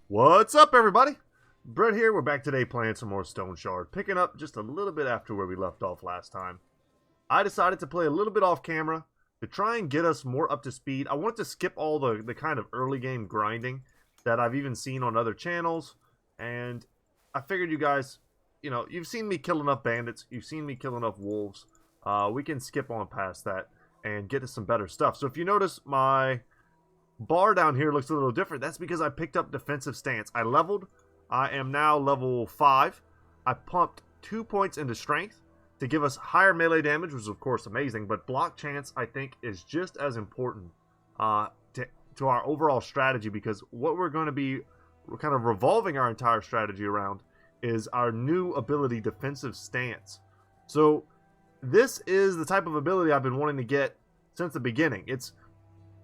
What's up, everybody? Brett here. We're back today playing some more Stoneshard, picking up just a little bit after where we left off last time. I decided to play a little bit off camera to try and get us more up to speed. I wanted to skip all the kind of early game grinding that I've even seen on other channels, and I figured you guys, you've seen me kill enough bandits, you've seen me kill enough wolves. We can skip on past that and get to some better stuff. So if you notice, my bar down here looks a little different. That's because I picked up defensive stance. I leveled. I am now level 5. I pumped 2 points into strength to give us higher melee damage, which is of course amazing, but block chance I think is just as important to our overall strategy, because what we're going to be kind of revolving our entire strategy around is our new ability, defensive stance. So this is the type of ability I've been wanting to get since the beginning.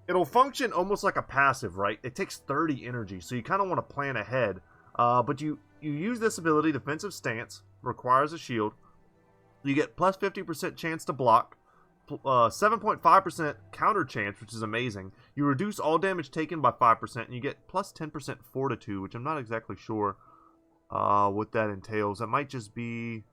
It'll function almost like a passive, right? It takes 30 energy, so you kind of want to plan ahead. But you use this ability, defensive stance, requires a shield. You get plus 50% chance to block, 7.5% counter chance, which is amazing. You reduce all damage taken by 5%, and you get plus 10% fortitude, which I'm not exactly sure what that entails. That might just be...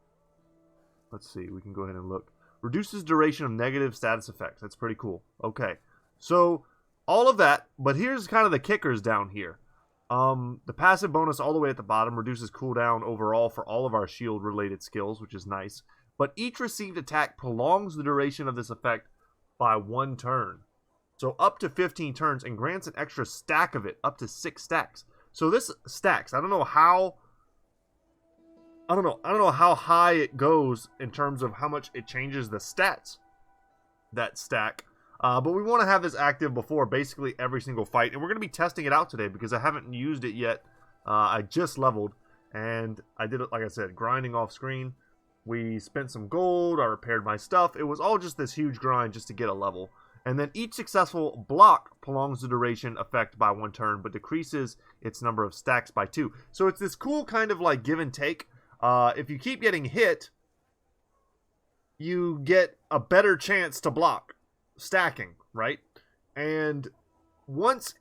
Let's see, we can go ahead and look. Reduces duration of negative status effects. That's pretty cool. Okay. So, all of that, but here's kind of the kickers down here. The passive bonus all the way at the bottom reduces cooldown overall for all of our shield-related skills, which is nice. But each received attack prolongs the duration of this effect by 1 turn. So up to 15 turns, and grants an extra stack of it, up to 6 stacks. So this stacks. I don't know how high it goes in terms of how much it changes the stats, that stack. But we want to have this active before basically every single fight. And we're going to be testing it out today because I haven't used it yet. I just leveled. And I did it, like I said, grinding off screen. We spent some gold. I repaired my stuff. It was all just this huge grind just to get a level. And then each successful block prolongs the duration effect by 1 turn, but decreases its number of stacks by 2. So it's this cool kind of like give and take. If you keep getting hit, you get a better chance to block. Stacking, right? And once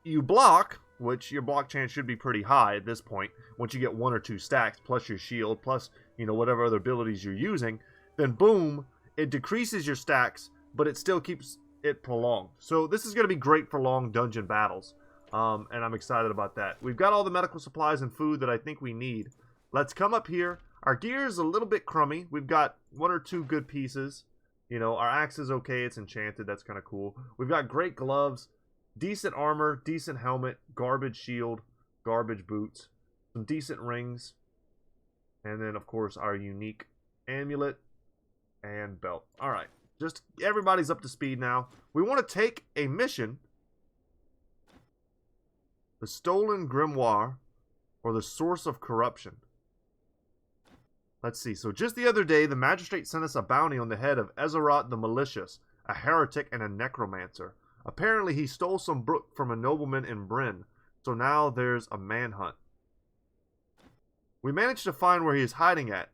you block, which your block chance should be pretty high at this point, once you get 1 or 2 stacks plus your shield plus whatever other abilities you're using, then boom, it decreases your stacks, but it still keeps it prolonged. So this is going to be great for long dungeon battles, and I'm excited about that. We've got all the medical supplies and food that I think we need. Let's come up here. Our gear is a little bit crummy. We've got 1 or 2 good pieces. Our axe is okay. It's enchanted. That's kind of cool. We've got great gloves, decent armor, decent helmet, garbage shield, garbage boots, some decent rings, and then, of course, our unique amulet and belt. All right. Just everybody's up to speed now. We want to take a mission, the Stolen Grimoire, or the Source of Corruption. Let's see. So just the other day, the magistrate sent us a bounty on the head of Ezerot the Malicious, a heretic and a necromancer. Apparently, he stole some book from a nobleman in Bryn, so now there's a manhunt. We managed to find where he is hiding at,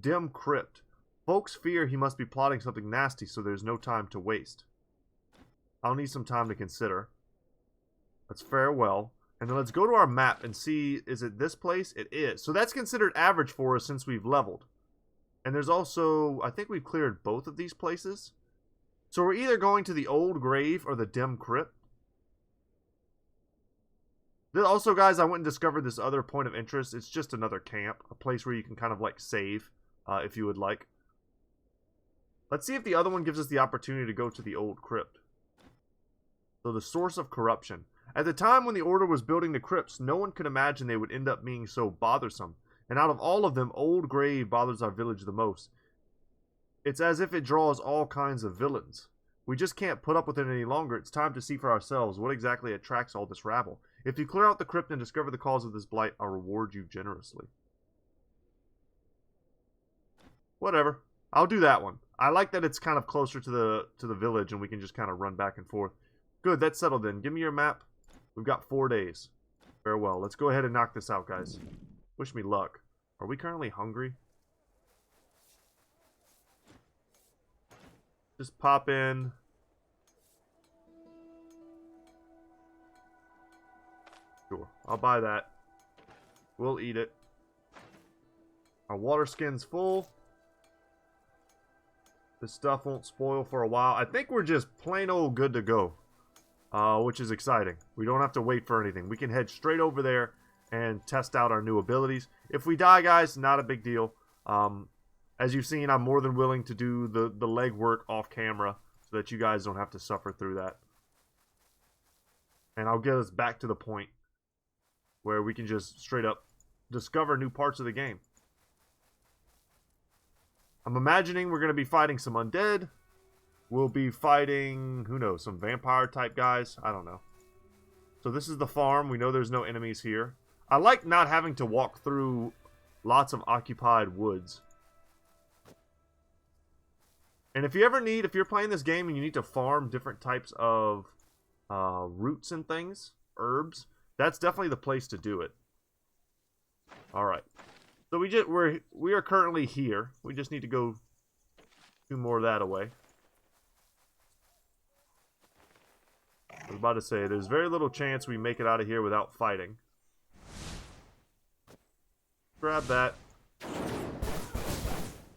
Dim Crypt. Folks fear he must be plotting something nasty, so there's no time to waste. I'll need some time to consider. Let's farewell. And then let's go to our map and see, is it this place? It is. So that's considered average for us since we've leveled. And there's also, I think we've cleared both of these places. So we're either going to the old grave or the dim crypt. Also, guys, I went and discovered this other point of interest. It's just another camp, a place where you can kind of like save if you would like. Let's see if the other one gives us the opportunity to go to the old crypt. So the Source of Corruption. At the time when the Order was building the crypts, no one could imagine they would end up being so bothersome. And out of all of them, Old Grave bothers our village the most. It's as if it draws all kinds of villains. We just can't put up with it any longer. It's time to see for ourselves what exactly attracts all this rabble. If you clear out the crypt and discover the cause of this blight, I'll reward you generously. Whatever. I'll do that one. I like that it's kind of closer to the village and we can just kind of run back and forth. Good, that's settled in. Give me your map. We've got 4 days. Farewell. Let's go ahead and knock this out, guys. Wish me luck. Are we currently hungry? Just pop in. Sure, I'll buy that. We'll eat it. Our water skin's full. This stuff won't spoil for a while. I think we're just plain old good to go. Which is exciting. We don't have to wait for anything. We can head straight over there and test out our new abilities. If we die, guys, not a big deal. As you've seen, I'm more than willing to do the leg work off camera so that you guys don't have to suffer through that. And I'll get us back to the point where we can just straight up discover new parts of the game. I'm imagining we're going to be fighting some undead. We'll be fighting, who knows, some vampire type guys. I don't know. So this is the farm. We know there's no enemies here. I like not having to walk through lots of occupied woods. And if you're playing this game and you need to farm different types of roots and things, herbs, that's definitely the place to do it. Alright. So we are currently here. We just need to go do more of that away. I was about to say, there's very little chance we make it out of here without fighting. Grab that.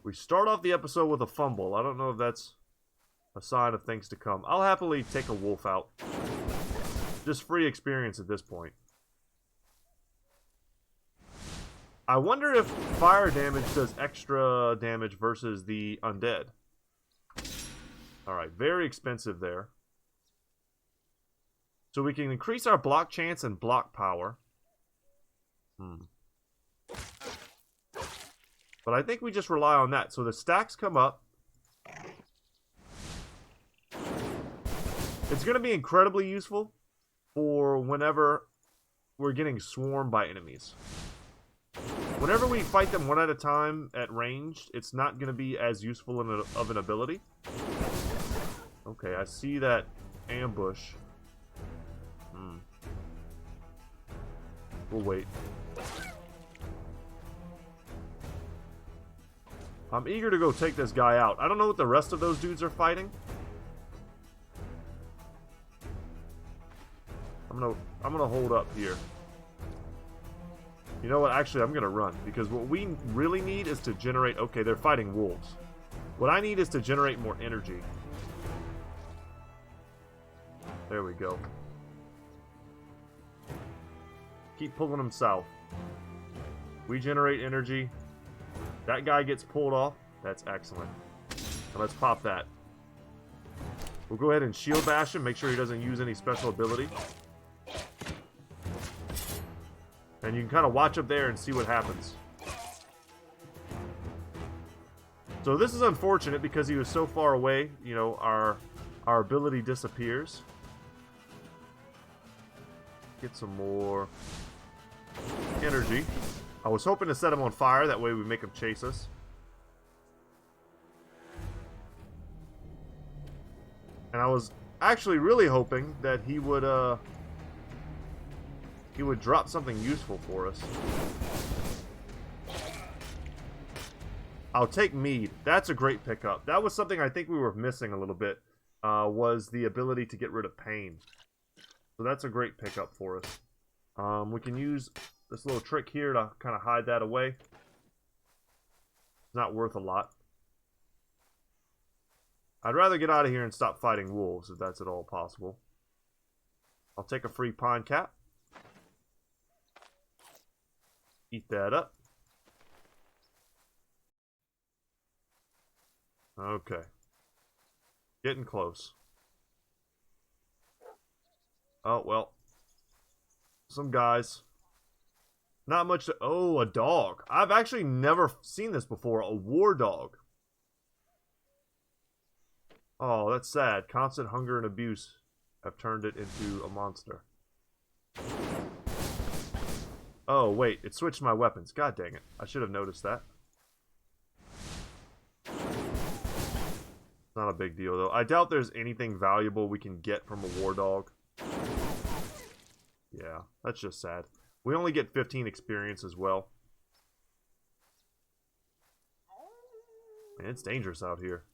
We start off the episode with a fumble. I don't know if that's a sign of things to come. I'll happily take a wolf out. Just free experience at this point. I wonder if fire damage does extra damage versus the undead. Alright, very expensive there. So we can increase our block chance and block power. But I think we just rely on that. So the stacks come up. It's going to be incredibly useful for whenever we're getting swarmed by enemies. Whenever we fight them one at a time at range, it's not going to be as useful of an ability. Okay, I see that ambush. We'll wait. I'm eager to go take this guy out. I don't know what the rest of those dudes are fighting. I'm gonna hold up here. You know what? Actually, I'm gonna run because what we really need is to generate. Okay, they're fighting wolves. What I need is to generate more energy. There we go. Keep pulling them south. We generate energy. That guy gets pulled off. That's excellent. Now let's pop that. We'll go ahead and shield bash him. Make sure he doesn't use any special ability. And you can kind of watch up there and see what happens. So this is unfortunate because he was so far away. You know, our ability disappears. Get some more energy. I was hoping to set him on fire. That way we make him chase us. And I was actually really hoping that he would drop something useful for us. I'll take mead. That's a great pickup. That was something I think we were missing a little bit. Was the ability to get rid of pain. So that's a great pickup for us. We can use this little trick here to kind of hide that away. It's not worth a lot. I'd rather get out of here and stop fighting wolves if that's at all possible. I'll take a free pine cap. Eat that up. Okay. Getting close. Oh, well. Some guys. Not much to... Oh, a dog. I've actually never seen this before. A war dog. Oh, that's sad. Constant hunger and abuse have turned it into a monster. Oh, wait. It switched my weapons. God dang it. I should have noticed that. Not a big deal, though. I doubt there's anything valuable we can get from a war dog. Yeah, that's just sad. We only get 15 experience as well. Man, it's dangerous out here.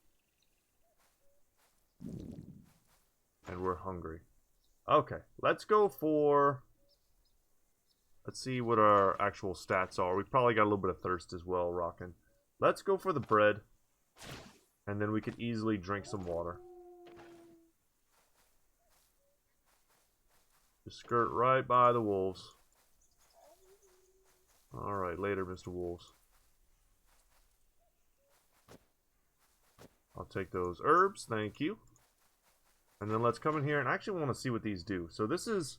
And we're hungry. Okay, let's go for Let's see what our actual stats are. We've probably got a little bit of thirst as well rocking. Let's go for the bread. And then we can easily drink some water. Just skirt right by the wolves. Alright, later, Mr. Wolves. I'll take those herbs, thank you. And then let's come in here and I actually want to see what these do. So this is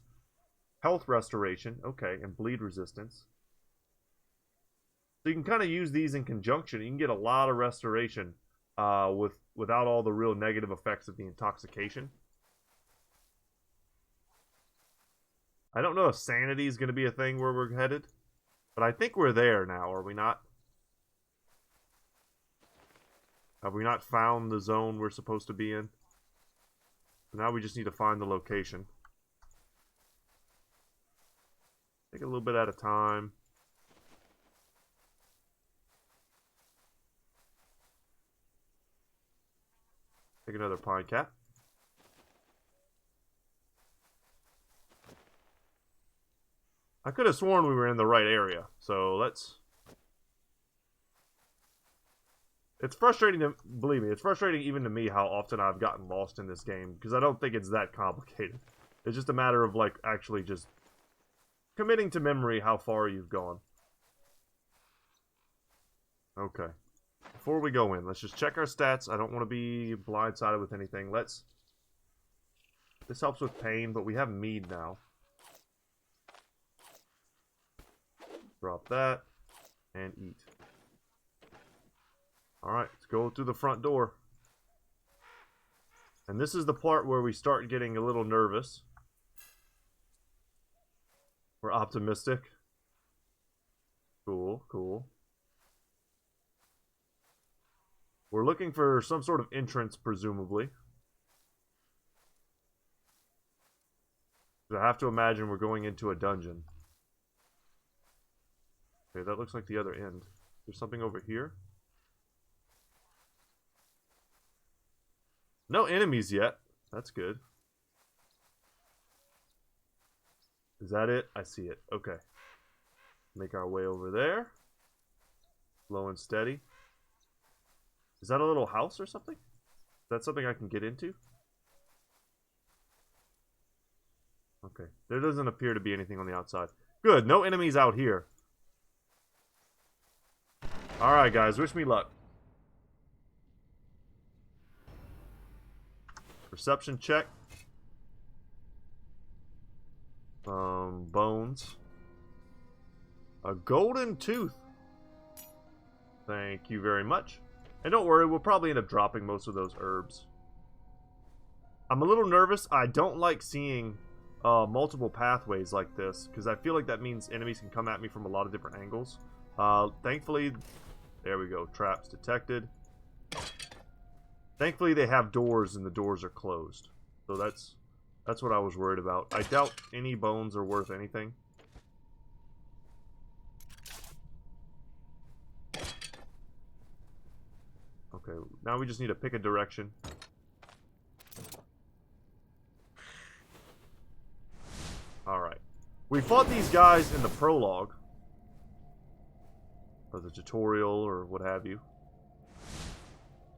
health restoration, okay, and bleed resistance. So you can kind of use these in conjunction. You can get a lot of restoration without all the real negative effects of the intoxication. I don't know if sanity is going to be a thing where we're headed, but I think we're there now, are we not? Have we not found the zone we're supposed to be in? Now we just need to find the location. Take a little bit at a time. Take another pine cap. I could have sworn we were in the right area, so let's... It's frustrating to, believe me, it's frustrating even to me how often I've gotten lost in this game, because I don't think it's that complicated. It's just a matter of, like, actually just committing to memory how far you've gone. Okay. Before we go in, let's just check our stats. I don't want to be blindsided with anything. Let's... This helps with pain, but we have mead now. Drop that, and eat. Alright, let's go through the front door. And this is the part where we start getting a little nervous. We're optimistic. Cool, cool. We're looking for some sort of entrance, presumably. I have to imagine we're going into a dungeon. Okay, that looks like the other end. There's something over here. No enemies yet. That's good. Is that it? I see it. Okay. Make our way over there. Slow and steady. Is that a little house or something? Is that something I can get into? Okay. There doesn't appear to be anything on the outside. Good. No enemies out here. Alright, guys. Wish me luck. Perception check. Bones. A golden tooth. Thank you very much. And don't worry, we'll probably end up dropping most of those herbs. I'm a little nervous. I don't like seeing multiple pathways like this, because I feel like that means enemies can come at me from a lot of different angles. Thankfully, there we go. Traps detected. Thankfully, they have doors, and the doors are closed. So that's what I was worried about. I doubt any bones are worth anything. Okay, now we just need to pick a direction. Alright. We fought these guys in the prologue. Or the tutorial, or what have you.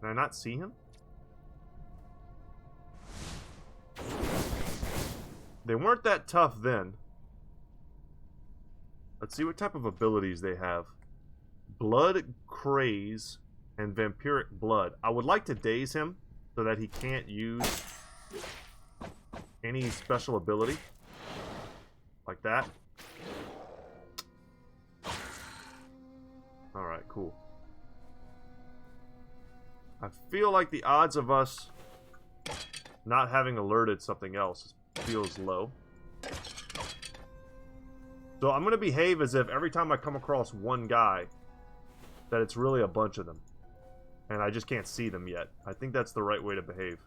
Can I not see him? They weren't that tough then. Let's see what type of abilities they have. Blood Craze and Vampiric Blood. I would like to daze him so that he can't use any special ability. Like that. Alright, cool. I feel like the odds of us not having alerted something else feels low. So I'm going to behave as if every time I come across one guy, that it's really a bunch of them. And I just can't see them yet. I think that's the right way to behave.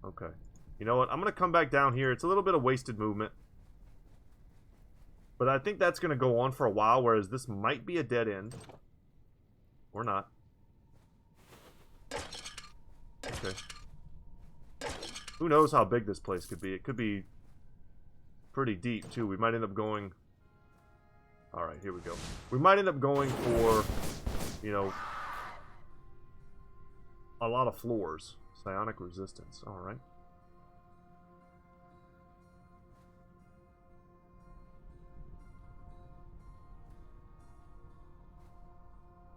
Okay. You know what? I'm going to come back down here. It's a little bit of wasted movement. But I think that's going to go on for a while, whereas this might be a dead end. Or not. Okay. Who knows how big this place could be? It could be pretty deep, too. We might end up going... Alright, here we go. We might end up going for, you know, a lot of floors. Psionic resistance. Alright.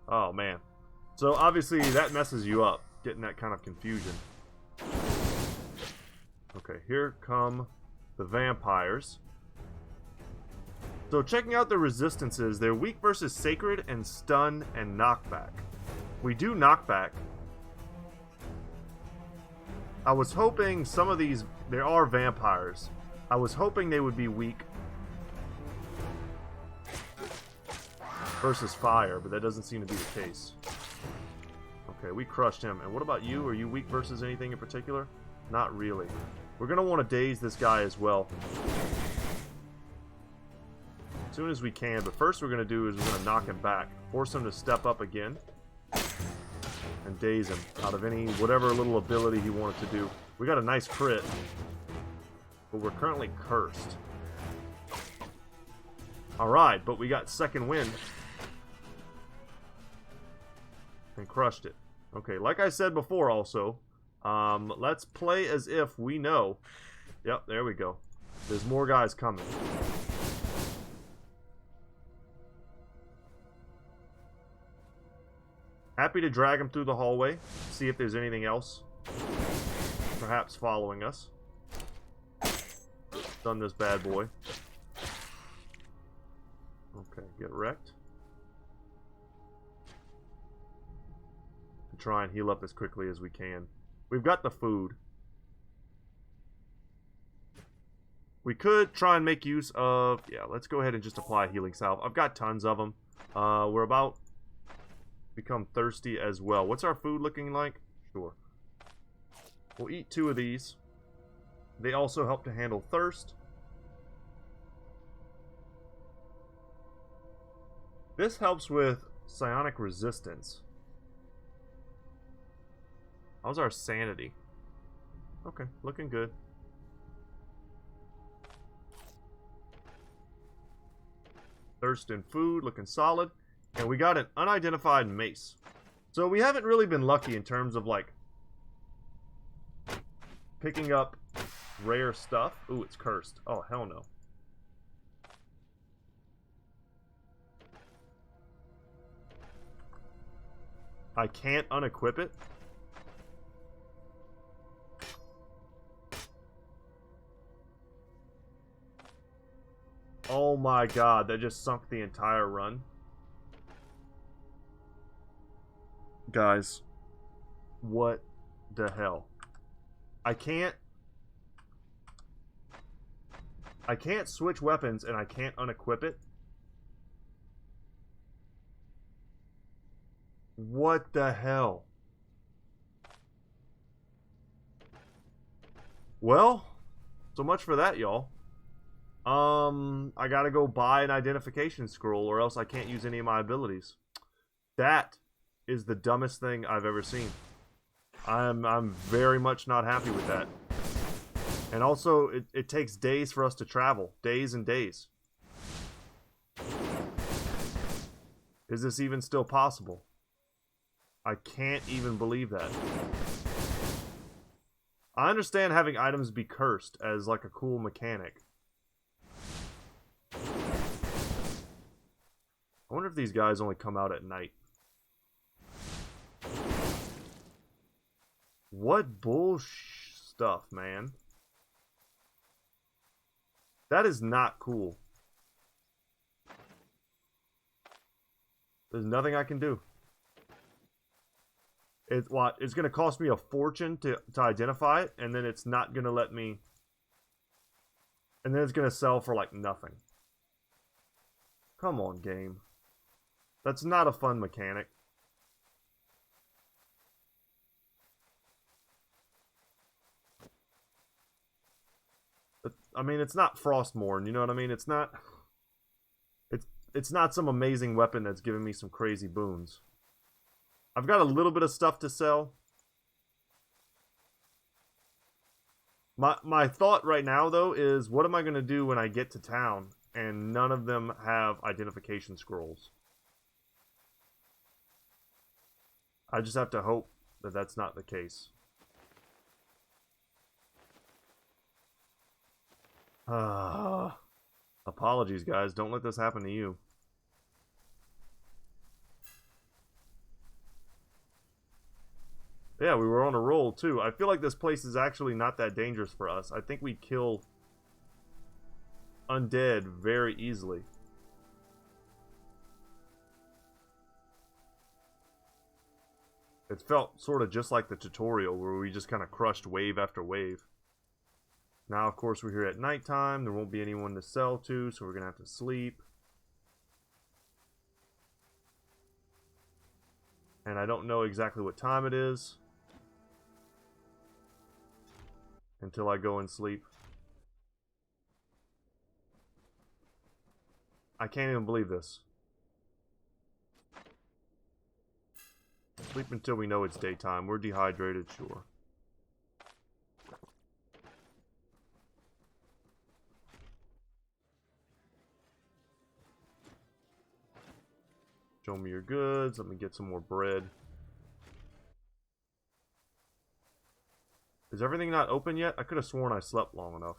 Oh, man. So, obviously, that messes you up, getting that kind of confusion. Okay, here come the vampires. So, checking out the resistances, they're weak versus sacred and stun and knockback. We do knockback. I was hoping some of these... There are vampires. I was hoping they would be weak versus fire, but that doesn't seem to be the case. Okay, we crushed him. And what about you? Are you weak versus anything in particular? Not really. We're going to want to daze this guy as well. As soon as we can. But first we're going to do is we're going to knock him back. Force him to step up again. And daze him out of any, whatever little ability he wanted to do. We got a nice crit. But we're currently cursed. Alright, but we got second wind. And crushed it. Okay, like I said before also, let's play as if we know. Yep, there we go. There's more guys coming. Happy to drag him through the hallway, see if there's anything else perhaps following us. Done this bad boy. Okay, get wrecked. Try and heal up as quickly as we can. We've got the food. We could try and make use of... Yeah, let's go ahead and just apply healing salve. I've got tons of them. We're about to become thirsty as well. What's our food looking like? Sure. We'll eat 2 of these. They also help to handle thirst. This helps with psionic resistance. How's our sanity? Okay, looking good. Thirst and food, looking solid. And we got an unidentified mace. So we haven't really been lucky in terms of, like, picking up rare stuff. Ooh, it's cursed. Oh, hell no. I can't unequip it. Oh my god, that just sunk the entire run. Guys, what the hell? I can't switch weapons and I can't unequip it. What the hell? Well, so much for that, y'all. I gotta go buy an identification scroll or else I can't use any of my abilities. That is the dumbest thing I've ever seen. I'm very much not happy with that. And also, it takes days for us to travel. Days and days. Is this even still possible? I can't even believe that. I understand having items be cursed as like a cool mechanic. I wonder if these guys only come out at night. What stuff, man. That is not cool. There's nothing I can do. It's going to cost me a fortune to identify it, and then it's not going to let me... And then it's going to sell for, like, nothing. Come on, game. That's not a fun mechanic. But, I mean, it's not Frostmourne, you know what I mean? It's not... It's not some amazing weapon that's giving me some crazy boons. I've got a little bit of stuff to sell. My thought right now, though, is what am I going to do when I get to town and none of them have identification scrolls? I just have to hope that that's not the case. Apologies, guys. Don't let this happen to you. Yeah, we were on a roll, too. I feel like this place is actually not that dangerous for us. I think we kill undead very easily. It felt sort of just like the tutorial where we just kind of crushed wave after wave. Now, of course, we're here at nighttime. There won't be anyone to sell to, so we're going to have to sleep. And I don't know exactly what time it is until I go and sleep. I can't even believe this. Sleep until we know it's daytime. We're dehydrated, sure. Show me your goods. Let me get some more bread. Is everything not open yet? I could have sworn I slept long enough.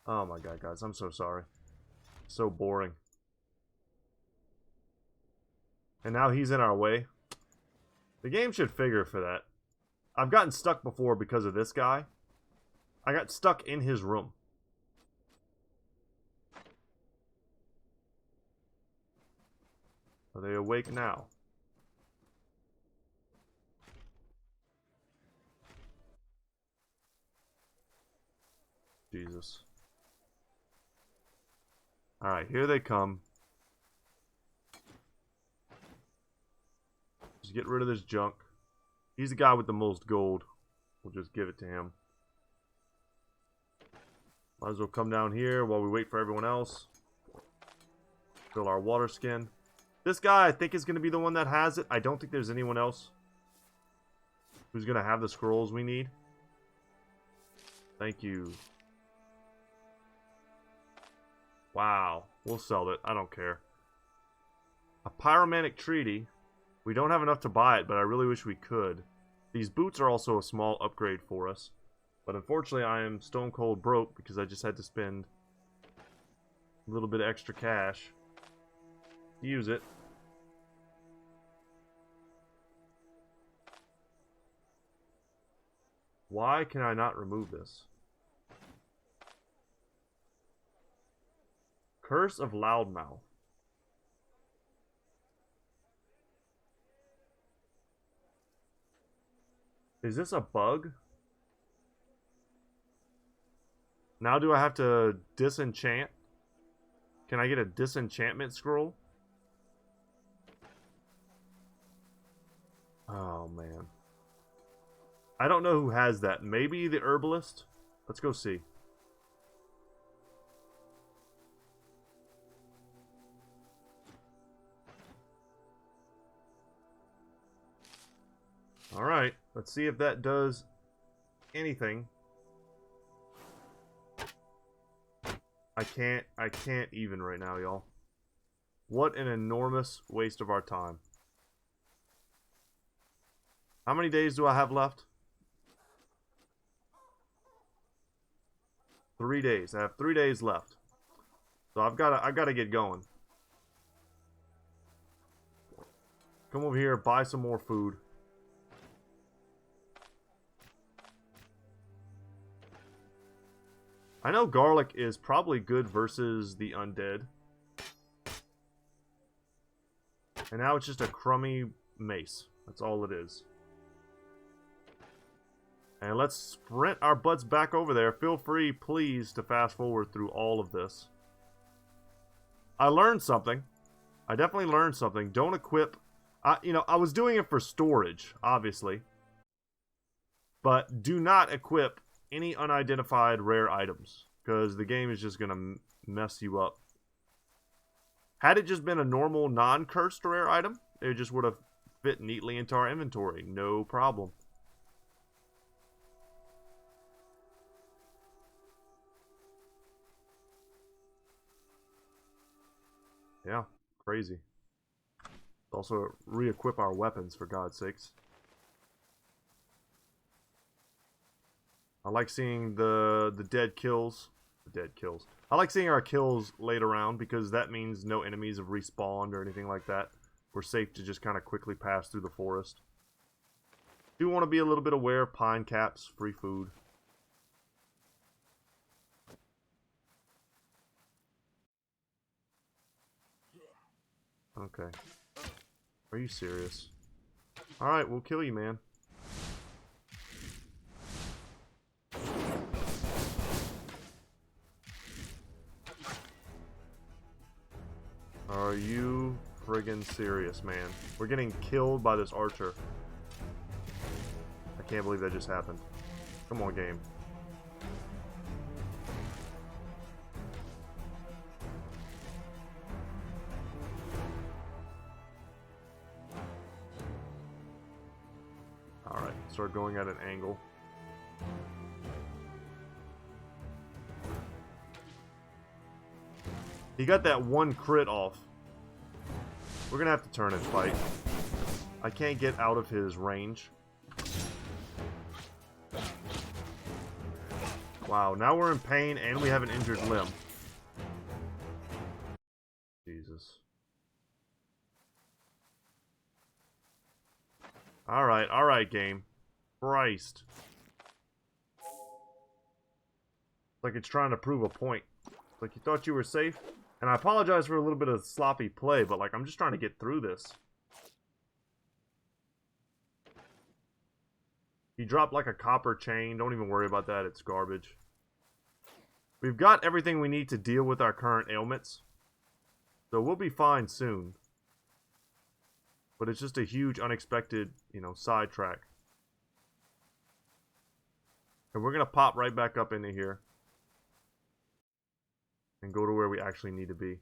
Oh my god, guys. I'm so sorry. So boring. And now he's in our way. The game should figure for that. I've gotten stuck before because of this guy. I got stuck in his room. Are they awake now? Jesus. Alright, here they come. Just get rid of this junk. He's the guy with the most gold. We'll just give it to him. Might as well come down here while we wait for everyone else. Fill our water skin. This guy, I think, is going to be the one that has it. I don't think there's anyone else who's going to have the scrolls we need. Thank you. Wow. We'll sell it. I don't care. A pyromantic treaty. We don't have enough to buy it, but I really wish we could. These boots are also a small upgrade for us. But unfortunately, I am stone cold broke because I just had to spend a little bit of extra cash to use it. Why can I not remove this? Curse of Loudmouth. Is this a bug? Now do I have to disenchant? Can I get a disenchantment scroll? Oh, man. I don't know who has that. Maybe the herbalist? Let's go see. Alright, let's see if that does anything. I can't even right now, y'all. What an enormous waste of our time. How many days do I have left? 3 days. I have 3 days left. So I gotta get going. Come over here, buy some more food. I know garlic is probably good versus the undead. And now it's just a crummy mace. That's all it is. And let's sprint our butts back over there. Feel free, please, to fast forward through all of this. I learned something. I definitely learned something. Don't equip... I was doing it for storage, obviously. But do not equip any unidentified rare items, because the game is just going to mess you up. Had it just been a normal non-cursed rare item, it just would have fit neatly into our inventory. No problem. Yeah, crazy. Also, re-equip our weapons, for God's sakes. I like seeing the dead kills. The dead kills. I like seeing our kills laid around because that means no enemies have respawned or anything like that. We're safe to just kind of quickly pass through the forest. Do want to be a little bit aware of pine caps, free food. Okay. Are you serious? Alright, we'll kill you, man. Are you friggin' serious, man? We're getting killed by this archer. I can't believe that just happened. Come on, game. Alright, start going at an angle. He got that one crit off. We're gonna have to turn and fight. I can't get out of his range. Wow, now we're in pain and we have an injured limb. Jesus. Alright, game. Christ. Like it's trying to prove a point. Like you thought you were safe? And I apologize for a little bit of sloppy play, but like I'm just trying to get through this. He dropped like a copper chain. Don't even worry about that. It's garbage. We've got everything we need to deal with our current ailments. So we'll be fine soon. But it's just a huge unexpected, sidetrack. And we're going to pop right back up into here. And go to where we actually need to be.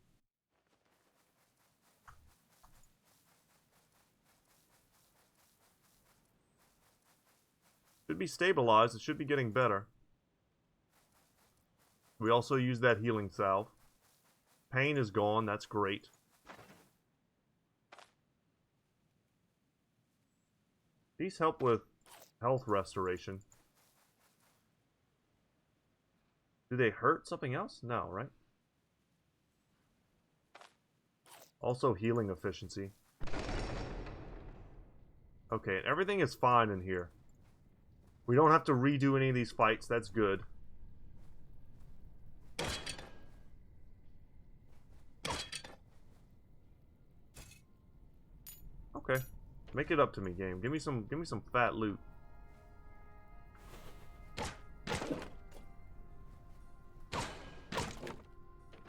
Should be stabilized. It should be getting better. We also use that healing salve. Pain is gone. That's great. These help with health restoration. Do they hurt something else? No, right? Also healing efficiency. Okay, everything is fine in here. We don't have to redo any of these fights. That's good. Okay. Make it up to me, game. Give me some fat loot.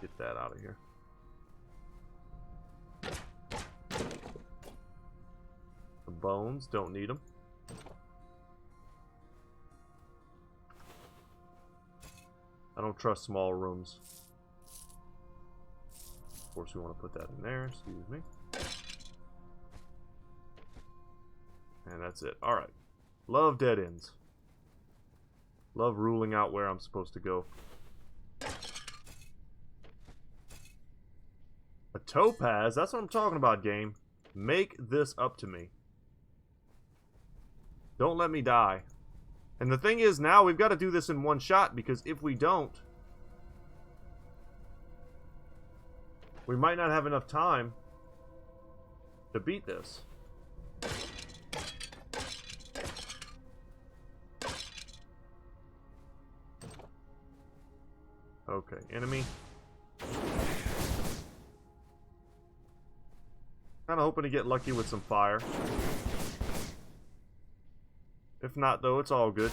Get that out of here. The bones, don't need them. I don't trust small rooms. Of course, we want to put that in there. Excuse me. And that's it. Alright. Love dead ends. Love ruling out where I'm supposed to go. A topaz? That's what I'm talking about, game. Make this up to me. Don't let me die. And the thing is, now we've got to do this in one shot, because if we don't, we might not have enough time to beat this. Okay, enemy. Kind of hoping to get lucky with some fire. If not, though, it's all good.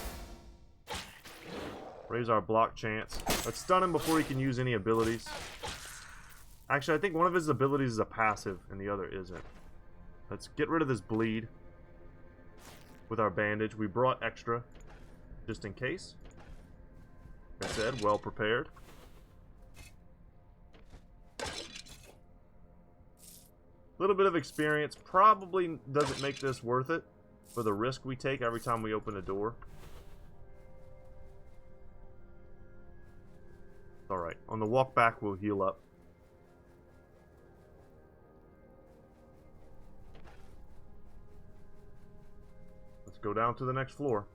Raise our block chance. Let's stun him before he can use any abilities. Actually, I think one of his abilities is a passive, and the other isn't. Let's get rid of this bleed with our bandage. We brought extra, just in case. Like I said, well prepared. A little bit of experience probably doesn't make this worth it for the risk we take every time we open a door. Alright, on the walk back we'll heal up. go down to the next floor.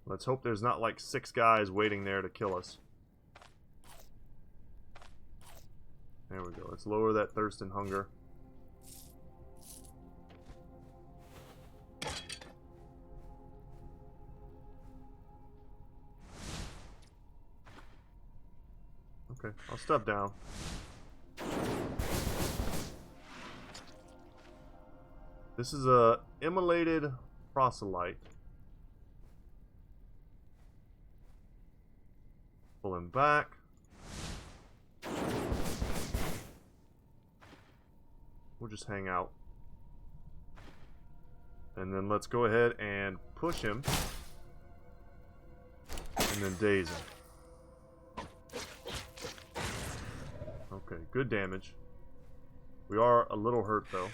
Let's hope there's not like 6 guys waiting there to kill us. There we go. Let's lower that thirst and hunger. Okay, I'll step down. This is a immolated proselyte. Pull him back. We'll just hang out. And then let's go ahead and push him. And then daze him. Okay, good damage. We are a little hurt though.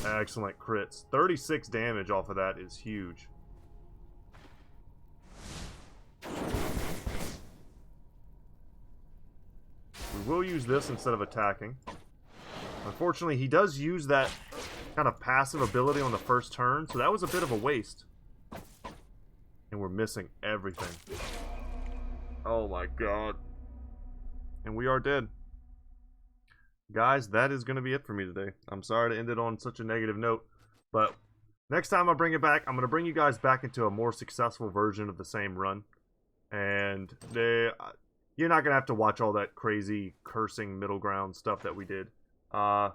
Excellent crits. 36 damage off of that is huge. We will use this instead of attacking. Unfortunately, he does use that kind of passive ability on the first turn, so that was a bit of a waste. And we're missing everything. Oh my god. And we are dead. Guys, that is going to be it for me today. I'm sorry to end it on such a negative note, but next time I bring it back, I'm going to bring you guys back into a more successful version of the same run. And you're not going to have to watch all that crazy cursing middle ground stuff that we did. I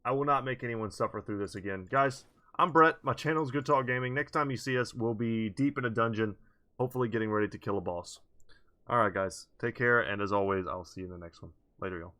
will not make anyone suffer through this again. Guys, I'm Brett. My channel is Goodtalk Gaming. Next time you see us, we'll be deep in a dungeon, hopefully getting ready to kill a boss. Alright guys, take care, and as always, I'll see you in the next one. Later, y'all.